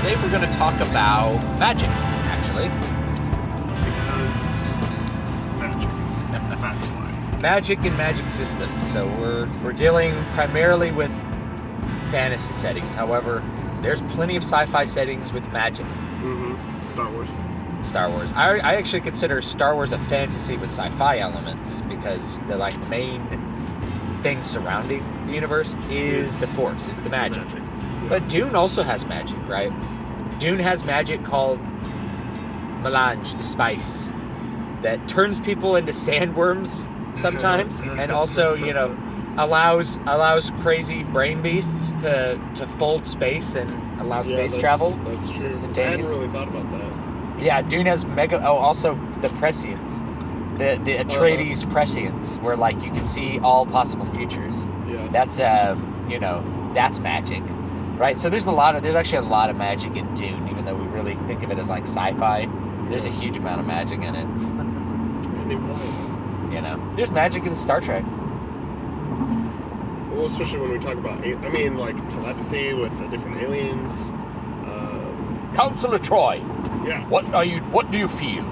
today we're going to talk about magic, actually. Because magic. That's why. Magic and magic systems. So we're dealing primarily with fantasy settings. However, there's plenty of sci-fi settings with magic. Mm-hmm. Star Wars. I actually consider Star Wars a fantasy with sci-fi elements because the main thing surrounding the universe is the Force. It's the magic. Yeah. But Dune also has magic, right? Dune has magic called melange, the spice, that turns people into sandworms sometimes, and also, allows crazy brain beasts to fold space and allow space travel. That's true. Instantaneous. I hadn't really thought about that. Yeah, Dune has also the prescience. The Atreides prescience, where you can see all possible futures. Yeah. That's that's magic, right? So there's actually a lot of magic in Dune, even though we really think of it as sci-fi. There's a huge amount of magic in it. I didn't even know. There's magic in Star Trek. Well, especially when we talk about, telepathy with different aliens. Counselor Troy. Yeah. What do you feel?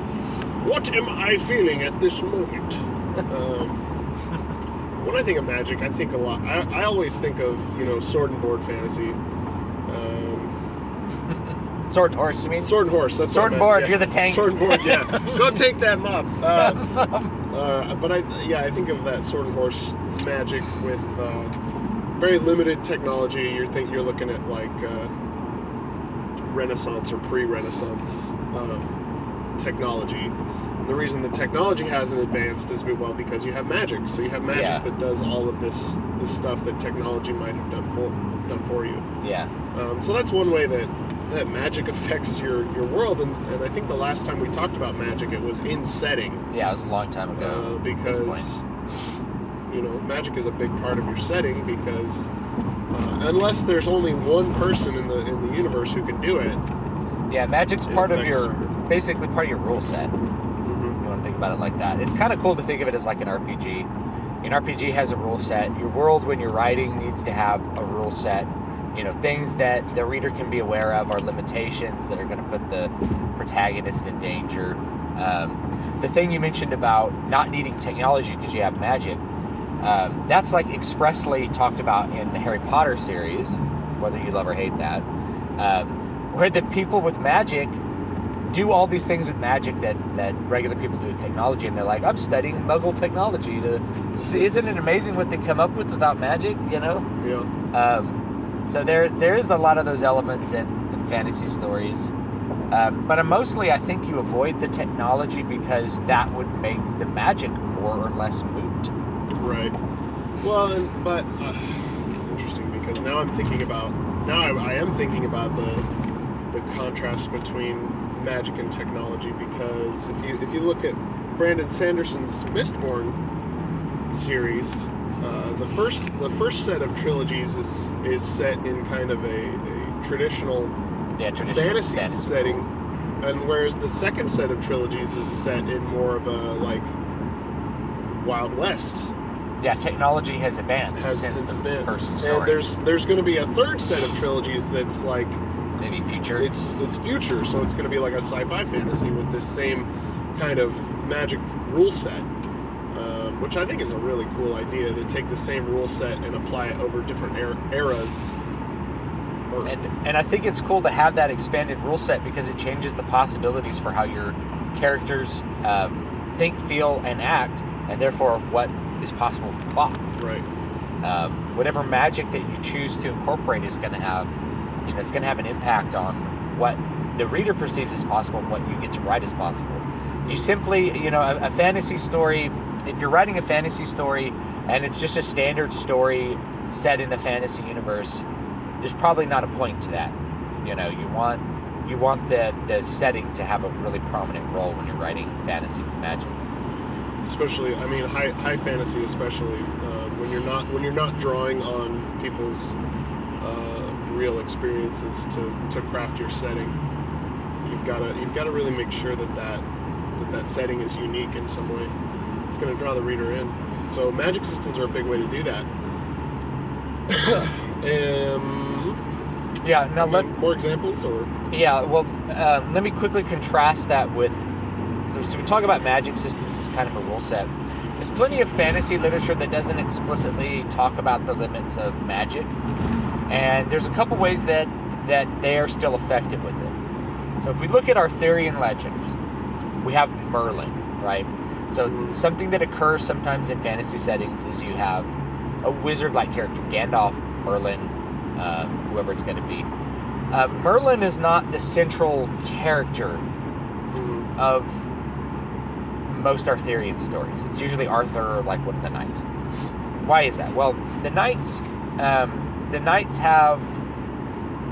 What am I feeling at this moment? When I think of magic, I think a lot. I always think of, sword and board fantasy. Sword and horse, you mean? Sword and horse. That's sword and board. Yeah. You're the tank. Sword and board. Yeah. Go take that mop. But I think of that sword and horse magic with very limited technology. You're looking at Renaissance or pre-Renaissance technology. And the reason the technology hasn't advanced is because you have magic. So you have magic that does all of this stuff that technology might have done for you. Yeah. So that's one way that magic affects your world, and I think the last time we talked about magic, it was in setting. Yeah, it was a long time ago. Because magic is a big part of your setting. Because unless there's only one person in the universe who can do it. Yeah, magic's basically part of your rule set. Mm-hmm. You want to think about it like that. It's kind of cool to think of it as like an RPG. An RPG has a rule set. Your world, when you're writing, needs to have a rule set. Things that the reader can be aware of are limitations that are going to put the protagonist in danger. The thing you mentioned about not needing technology because you have magic, that's expressly talked about in the Harry Potter series, whether you love or hate that, where the people with magic do all these things with magic that regular people do with technology, and they're like, I'm studying Muggle technology to see. Isn't it amazing what they come up with without magic, Yeah. So there is a lot of those elements in fantasy stories. But mostly I think you avoid the technology because that would make the magic more or less moot. Right. Well, this is interesting because now I am thinking about the contrast between magic and technology, because if you look at Brandon Sanderson's Mistborn series, the first set of trilogies is set in kind of a traditional fantasy setting, and whereas the second set of trilogies is set in more of a Wild West. Yeah, technology has advanced since the first story. And there's going to be a third set of trilogies that's maybe future. It's future, so it's going to be like a sci-fi fantasy with this same kind of magic rule set. Which I think is a really cool idea, to take the same rule set and apply it over different eras. And I think it's cool to have that expanded rule set because it changes the possibilities for how your characters think, feel, and act, and therefore what is possible with the plot. Right. Whatever magic that you choose to incorporate is going to have, it's going to have an impact on what the reader perceives as possible and what you get to write as possible. You simply, a fantasy story. If you're writing a fantasy story and it's just a standard story set in a fantasy universe, there's probably not a point to that. You want the setting to have a really prominent role when you're writing fantasy with magic. Especially, high fantasy, especially when you're not drawing on people's real experiences to craft your setting. You've got to really make sure that setting is unique in some way. It's going to draw the reader in. So magic systems are a big way to do that. Yeah. Now more examples, or Yeah. Well, let me quickly contrast that with. So we talk about magic systems as kind of a rule set. There's plenty of fantasy literature that doesn't explicitly talk about the limits of magic, and there's a couple ways that they are still effective with it. So if we look at Arthurian legend, we have Merlin, right? So something that occurs sometimes in fantasy settings is you have a wizard-like character, Gandalf, Merlin, whoever it's going to be. Merlin is not the central character of most Arthurian stories. It's usually Arthur or like one of the knights. Why is that? Well, the knights have,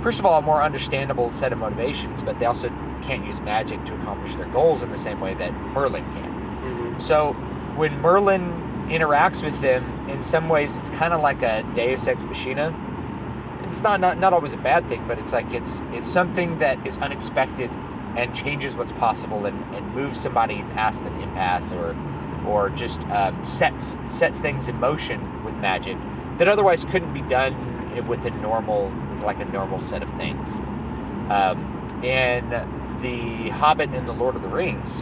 first of all, a more understandable set of motivations, but they also can't use magic to accomplish their goals in the same way that Merlin can. Mm-hmm. So when Merlin interacts with them, in some ways it's kind of like a Deus Ex Machina. It's not always a bad thing, but it's like it's something that is unexpected and changes what's possible and moves somebody past an impasse or just sets things in motion with magic that otherwise couldn't be done with a normal set of things. In The Hobbit and the Lord of the Rings,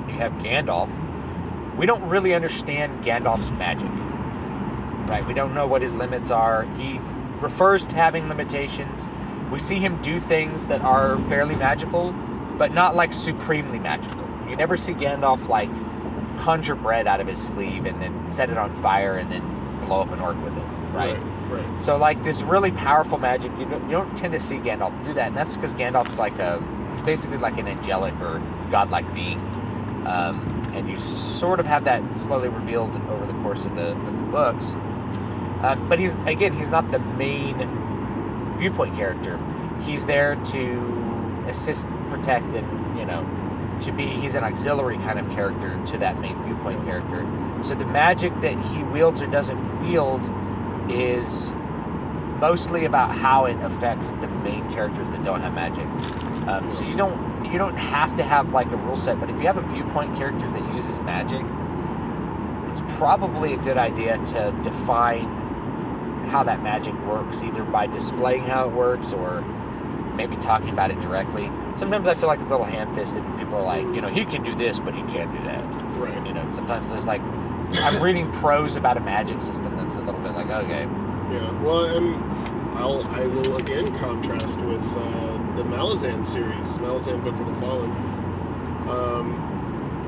you have Gandalf. We don't really understand Gandalf's magic, right? We don't know what his limits are. He refers to having limitations. We see him do things that are fairly magical, but not like supremely magical. You never see Gandalf like conjure bread out of his sleeve and then set it on fire and then blow up an orc with it, right? Right. So like this really powerful magic, you don't tend to see Gandalf do that, and that's because Gandalf's he's basically like an angelic or godlike being, and you sort of have that slowly revealed over the course of the books. But he's not the main viewpoint character. He's there to assist, protect, and he's an auxiliary kind of character to that main viewpoint character. So the magic that he wields or doesn't wield is mostly about how it affects the main characters that don't have magic. So you don't have to have like a rule set, but if you have a viewpoint character that uses magic, it's probably a good idea to define how that magic works, either by displaying how it works or maybe talking about it directly. Sometimes I feel like it's a little ham-fisted and people are like, he can do this, but he can't do that. Right. Sometimes there's like, I'm reading prose about a magic system that's a little bit like, okay. Yeah, well, I will again contrast with the Malazan series, Malazan Book of the Fallen.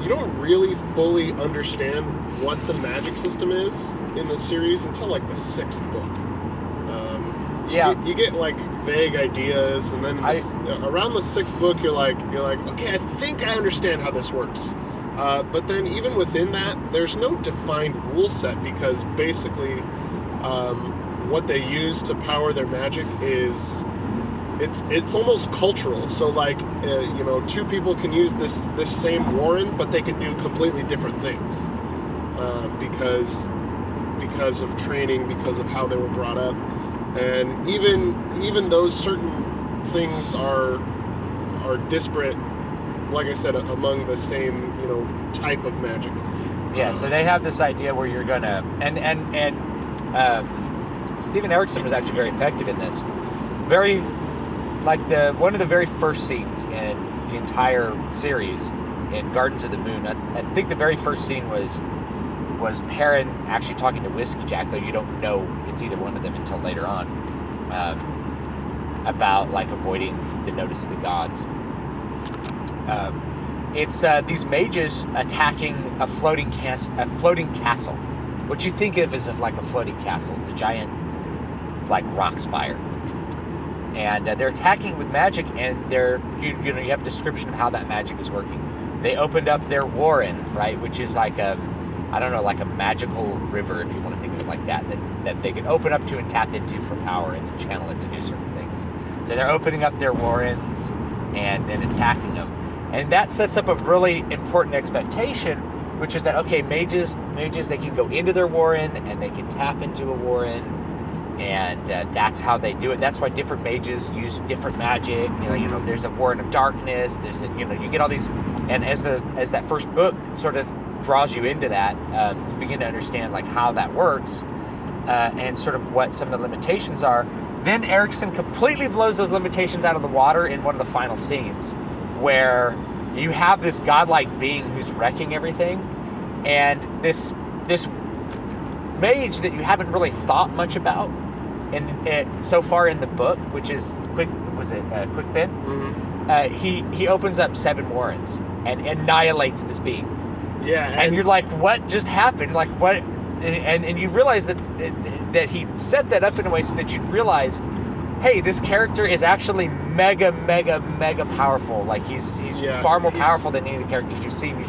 You don't really fully understand what the magic system is in the series until like the 6th book. You get like vague ideas, and then around the 6th book, you're like, okay, I think I understand how this works. But then even within that, there's no defined rule set, because basically what they use to power their magic is it's almost cultural. So like two people can use this same warren, but they can do completely different things because of training, because of how they were brought up. And even those certain things are disparate, like I said, among the same type of magic. Yeah, so they have this idea where you're gonna and Steven Erikson was actually very effective in this. Very like one of the very first scenes in the entire series in Gardens of the Moon. I think the very first scene was Perrin actually talking to Whiskey Jack, though you don't know it's either one of them until later on, about like avoiding the notice of the gods. It's these mages attacking a floating castle. What you think of as like a floating castle. It's a giant like rock spire, and they're attacking with magic. And you have a description of how that magic is working. They opened up their warren, right, which is like a magical river, if you want to think of it like that they can open up to and tap into for power and to channel it to do certain things. So they're opening up their warrens and then attacking them. And that sets up a really important expectation, which is that, okay, mages, they can go into their warren and they can tap into a warren, and that's how they do it. That's why different mages use different magic. There's a warren of darkness. There's you get all these, and as that first book sort of draws you into that, you begin to understand like how that works, and sort of what some of the limitations are. Then Erickson completely blows those limitations out of the water in one of the final scenes, where you have this godlike being who's wrecking everything, and this mage that you haven't really thought much about so far in the book, which is Quick Ben? Mm-hmm. He opens up 7 warrens and annihilates this being. Yeah, and you're like, what just happened? Like, what? And you realize that he set that up in a way so that you'd realize, hey, this character is actually mega, mega, mega powerful. Like, he's far more powerful than any of the characters you've seen.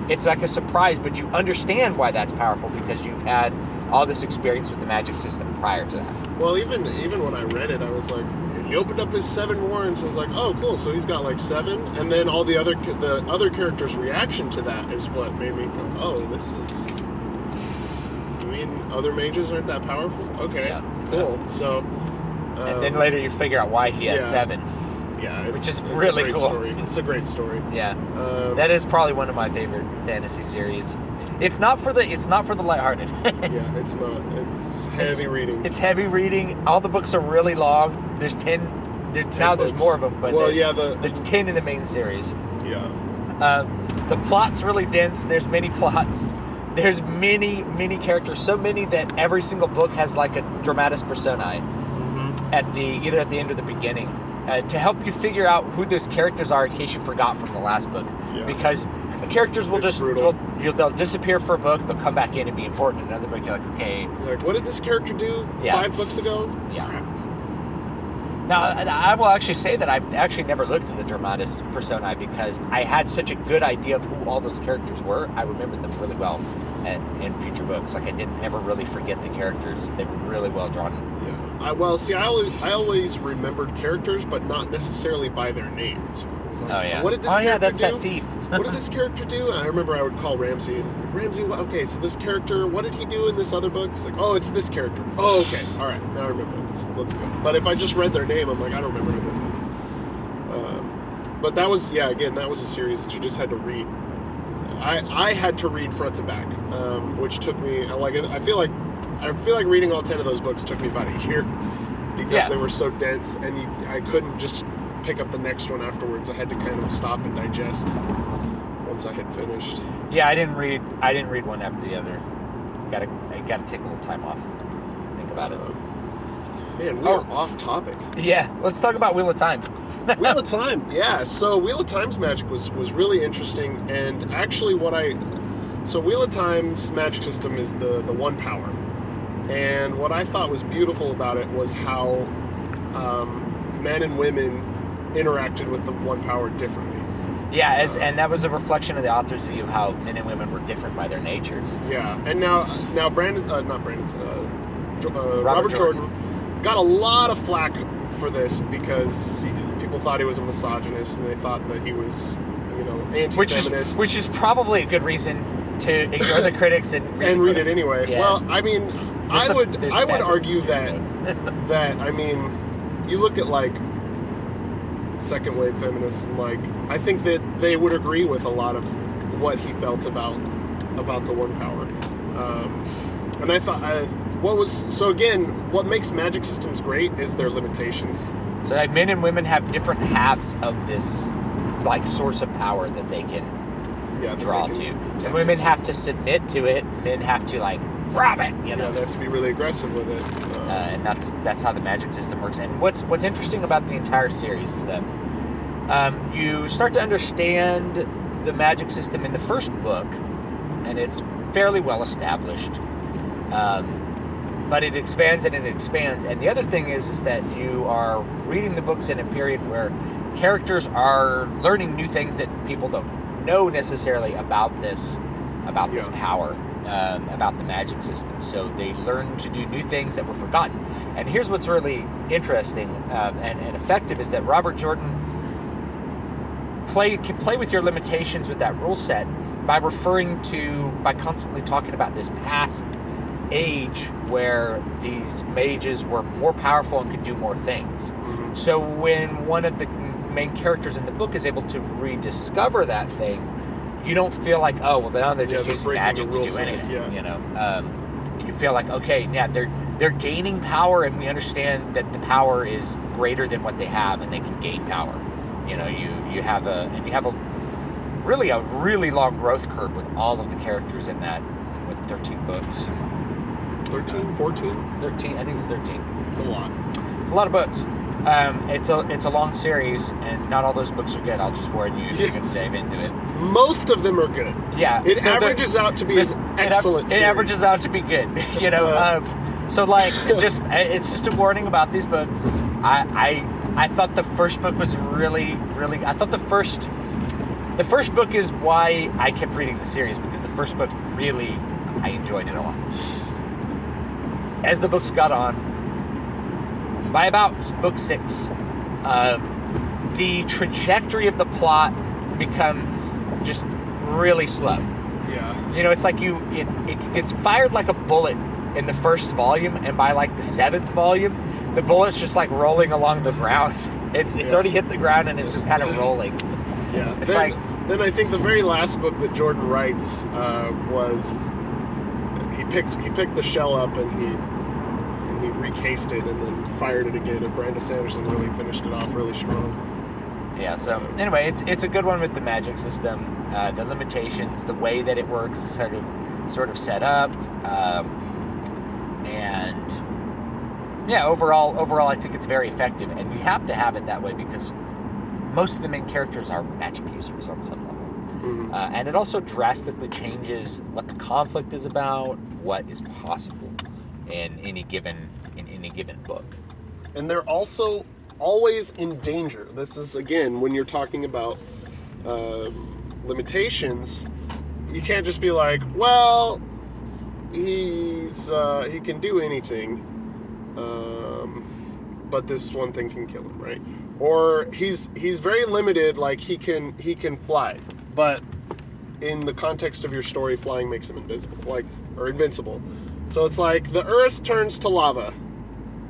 It's like a surprise, but you understand why that's powerful because you've had all this experience with the magic system prior to that. Well, even when I read it, I was like, he opened up his 7 warrens. I was like, oh, cool. So he's got like 7, and then all the other characters' reaction to that is what made me go, oh, this is. You mean other mages aren't that powerful? Okay, cool. Yeah. So. And then later you figure out why he has 7. Yeah, which is really cool. Story. It's a great story. Yeah, that is probably one of my favorite fantasy series. It's not for the lighthearted. Yeah, it's not. It's heavy reading. It's heavy reading. All the books are really long. There's 10. There's more of them, but there's 10 in the main series. Yeah. The plot's really dense. There's many plots. There's many characters. So many that every single book has like a dramatis personae either at the end or the beginning. To help you figure out who those characters are in case you forgot from the last book. Yeah. Because the characters will they'll disappear for a book, they'll come back in and be important in another book. You're like, okay. You're like, what did this character do 5 books ago? Yeah. Now, I will actually say that I actually never looked at the dramatis personae because I had such a good idea of who all those characters were. I remembered them really well in future books. Like, I didn't ever really forget the characters. They were really well drawn. Yeah. I always remembered characters, but not necessarily by their names. Like, what did this character that's do? that thief. What did this character do? And I remember I would call Ramsey. And Ramsey, okay, so this character, what did he do in this other book? He's like, oh, it's this character. Oh, okay, all right, now I remember. Let's go. But if I just read their name, I'm like, I don't remember who this is. But that was, that was a series that you just had to read. I had to read front to back, which took me I feel like reading all 10 of those books took me about a year because they were so dense, and I couldn't just pick up the next one afterwards. I had to kind of stop and digest once I had finished. Yeah, I didn't read one after the other. I gotta take a little time off. Think about it. Man, we are off topic. Yeah, let's talk about Wheel of Time. Wheel of Time, yeah. So Wheel of Time's magic was really interesting, and actually so Wheel of Time's magic system is the 1 power. And what I thought was beautiful about it was how men and women interacted with the 1 power differently. Yeah, and that was a reflection of the author's view of how men and women were different by their natures. Yeah, and now Robert Jordan got a lot of flack for this because people thought he was a misogynist, and they thought that he was, anti-feminist. Which is probably a good reason to ignore the critics and read it anyway. Yeah. Well, I mean, I would argue that I mean, you look at like second wave feminists, and like I think that they would agree with a lot of what he felt about the 1 power. And I thought what makes magic systems great is their limitations. So like men and women have different halves of this like source of power that they can draw to. And women have to submit to it. Men have to like grab it. They have to be really aggressive with it. And that's how the magic system works. And what's interesting about the entire series is that you start to understand the magic system in the first book, and it's fairly well established. But it expands and it expands. And the other thing is that you are reading the books in a period where characters are learning new things that people don't know necessarily about this power, about the magic system. So they learn to do new things that were forgotten. And here's what's really interesting and effective is that Robert Jordan can play with your limitations with that rule set by constantly talking about this past age where these mages were more powerful and could do more things. Mm-hmm. So when one of the main characters in the book is able to rediscover that thing, you don't feel like, oh, well, now they're just using magic to do anything. Yeah. You you feel like, okay, yeah, they're gaining power, and we understand that the power is greater than what they have, and they can gain power. You know, you have a really long growth curve with all of the characters in that, with 13 books. 13, 14? 13, I think it's 13. It's a lot. It's a lot of books. It's a long series, and not all those books are good. I'll just warn you if you're going to dive into it. Most of them are good. Yeah. It averages out to be an excellent series. It averages out to be good, you know. So, like, it's just a warning about these books. I thought the first book was really... I thought the first book is why I kept reading the series, because the first book really... I enjoyed it a lot. As the books got on, by about book 6, the trajectory of the plot becomes just really slow. Yeah. You know, it's like it gets fired like a bullet in the first volume, and by like the 7th volume, the bullet's just like rolling along the ground. It's already hit the ground, and it's just kind of rolling. Yeah. It's then I think the very last book that Jordan writes was he picked the shell up and he recased it and then fired it again, and Brandon Sanderson really finished it off really strong. Yeah, so anyway, it's a good one with the magic system, the limitations, the way that it works is sort of set up, and yeah, overall I think it's very effective, and you have to have it that way because most of the main characters are magic users on some level. Mm-hmm. And it also drastically changes what the conflict is about, what is possible in any given book. And they're also always in danger. This is, again, when you're talking about limitations, you can't just be like, well, he can do anything, but this one thing can kill him, right? Or he's very limited, like he can fly, but in the context of your story, flying makes him invisible, or invincible. So it's like the Earth turns to lava,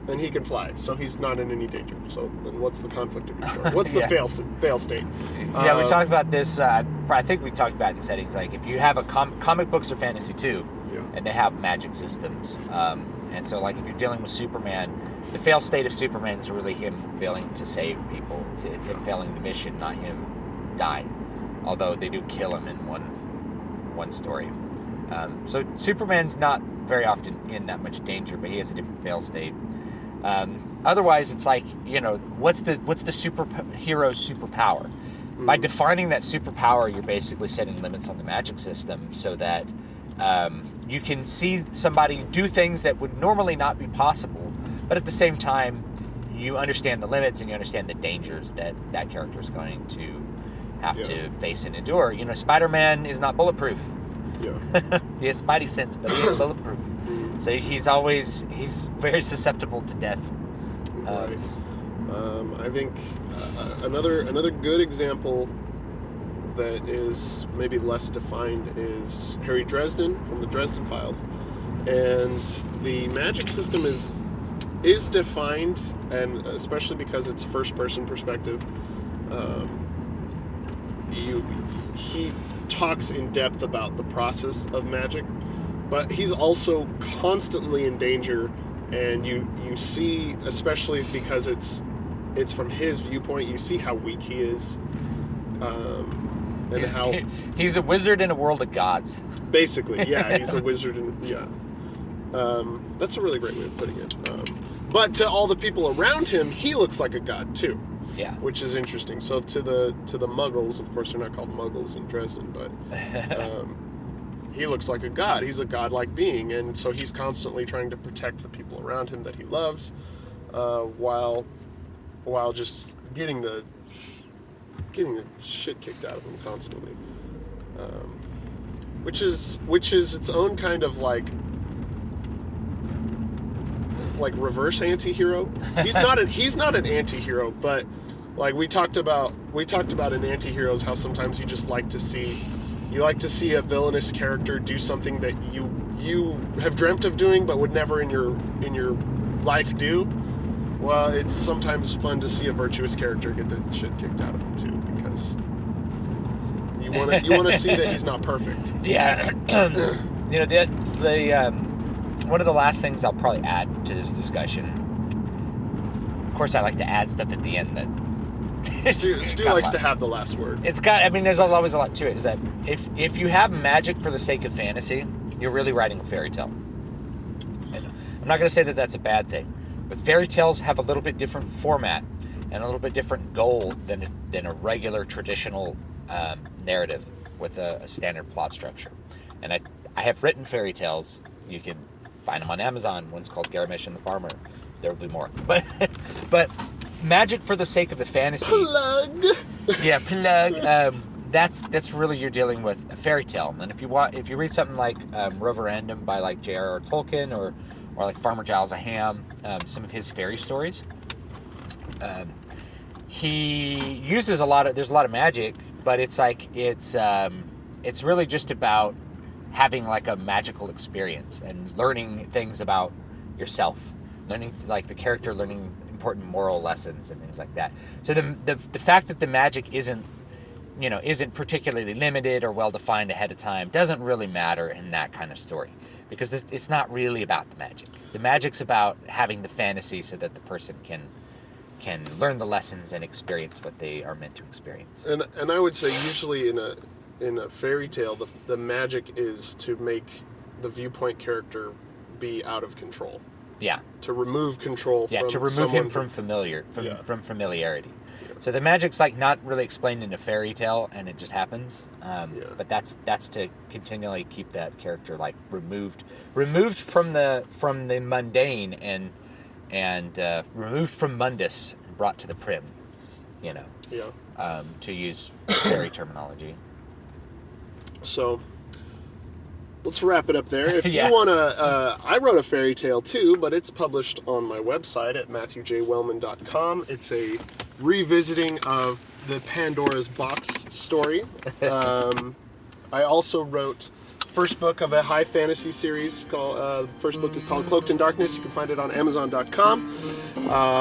and he can fly, so he's not in any danger. So then, what's the conflict of your story? What's the fail state? Yeah, we talked about this. I think we talked about it in settings like if you have a comic books or fantasy too, and they have magic systems. And so, like, if you're dealing with Superman, the fail state of Superman is really him failing to save people. It's him failing the mission, not him dying. Although they do kill him in one story. So Superman's not very often in that much danger, but he has a different fail state. Otherwise, it's like, you know, what's the superhero's superpower? Mm-hmm. By defining that superpower, you're basically setting limits on the magic system so that you can see somebody do things that would normally not be possible, but at the same time, you understand the limits and you understand the dangers that character is going to have to face and endure. You know, Spider-Man is not bulletproof. Yeah. He has Spidey sense, but he ain't bulletproof. So he's very susceptible to death. Right. I think another good example that is maybe less defined is Harry Dresden from the Dresden Files, and the magic system is defined, and especially because it's first-person perspective. He talks in depth about the process of magic, but he's also constantly in danger, and you see, especially because it's from his viewpoint, you see how weak he is, and he's a wizard in a world of gods. Basically, yeah, he's a wizard that's a really great way of putting it. But to all the people around him, he looks like a god too. Yeah, which is interesting. So to the Muggles, of course, they're not called Muggles in Dresden, but he looks like a god. He's a godlike being, and so he's constantly trying to protect the people around him that he loves, while just getting the shit kicked out of him constantly, which is its own kind of like reverse anti-hero. He's not an anti-hero, but like we talked about in anti-heroes, how sometimes you just like to see a villainous character do something that you have dreamt of doing but would never in your life do. Well, it's sometimes fun to see a virtuous character get the shit kicked out of him too, because you want to see that he's not perfect. Yeah. You know, the one of the last things I'll probably add to this discussion. Of course, I like to add stuff at the end that. Stu likes to have the last word. There's always a lot to it. Is that if you have magic for the sake of fantasy, you're really writing a fairy tale. And I'm not going to say that that's a bad thing, but fairy tales have a little bit different format and a little bit different goal than a regular traditional narrative with a standard plot structure. And I have written fairy tales. You can find them on Amazon. One's called Garamish and the Farmer. There will be more, but magic for the sake of the fantasy. Plug. Yeah, plug. That's really, you're dealing with a fairy tale. And if you read something like Roverandom by like J.R.R. Tolkien or like Farmer Giles of Ham, some of his fairy stories, he uses there's a lot of magic, but it's really just about having like a magical experience and learning things about yourself, learning like the character learning important moral lessons and things like that. So the fact that the magic isn't particularly limited or well defined ahead of time doesn't really matter in that kind of story, because it's not really about the magic. The magic's about having the fantasy so that the person can learn the lessons and experience what they are meant to experience. And I would say usually in a fairy tale, the magic is to make the viewpoint character be out of control. Yeah. To remove control from to remove him from familiarity. Yeah. So the magic's like not really explained in a fairy tale, and it just happens. But that's to continually keep that character like removed from the mundane and removed from mundus and brought to the prim. To use fairy terminology. So let's wrap it up there. If you want to, I wrote a fairy tale too, but it's published on my website at MatthewJWellman.com. It's a revisiting of the Pandora's Box story. I also wrote first book of a high fantasy series. First book is called Cloaked in Darkness. You can find it on Amazon.com.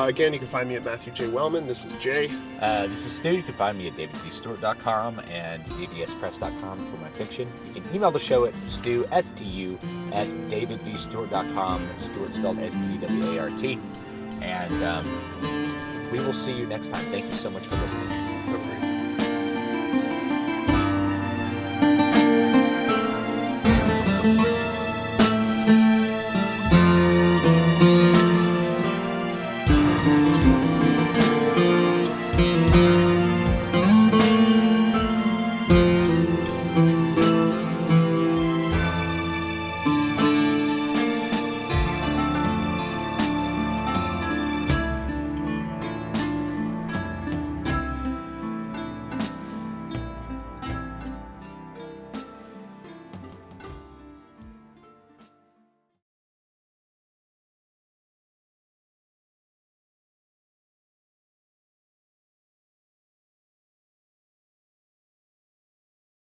Again, you can find me at Matthew J. Wellman. This is Jay. This is Stu. You can find me at davidvstewart.com and dvspress.com for my fiction. You can email the show at Stu, S-T-U, at davidvstewart.com. Stewart spelled S-T-E-W-A-R-T. And we will see you next time. Thank you so much for listening.